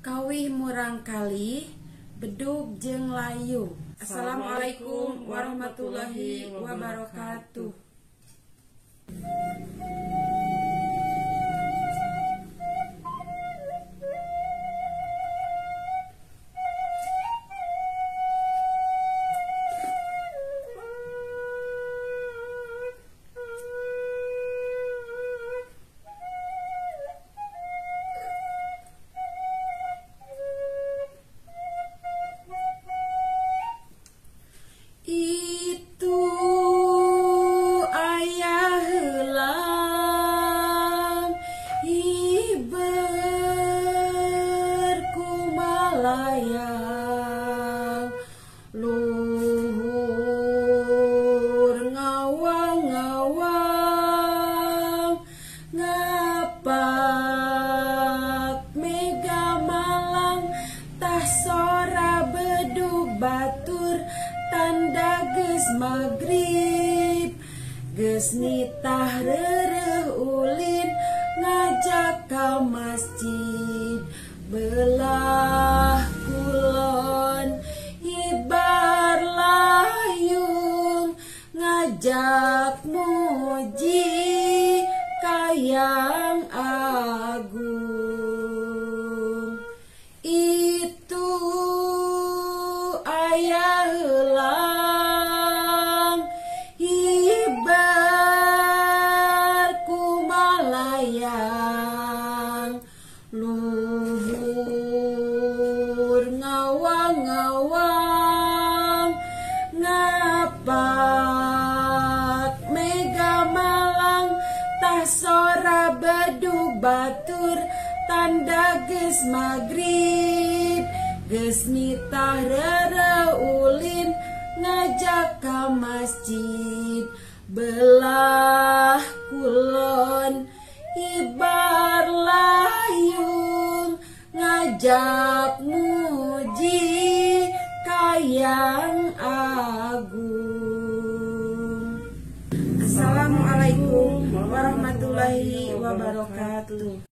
Kawih murang kalih bedug jeung layu. Assalamualaikum warahmatullahi wabarakatuh. Layang luhur ngawang-ngawang ngapak mega malang tah sora bedug batur tanda geus magrib geus nitah reureuh ulin ngajak ka masjid belah kulon ibar layung ngajak muji kayang agung itu aya heulang ibar kumalayang luhur ngawang-ngawang ngapak mega malang tah sora bedug batur tanda geus magrib geus nitah reureuh ulin ngajak ka masjid belah kulon ibar layung ngajak muji kayang agung. Assalamualaikum warahmatullahi wabarakatuh.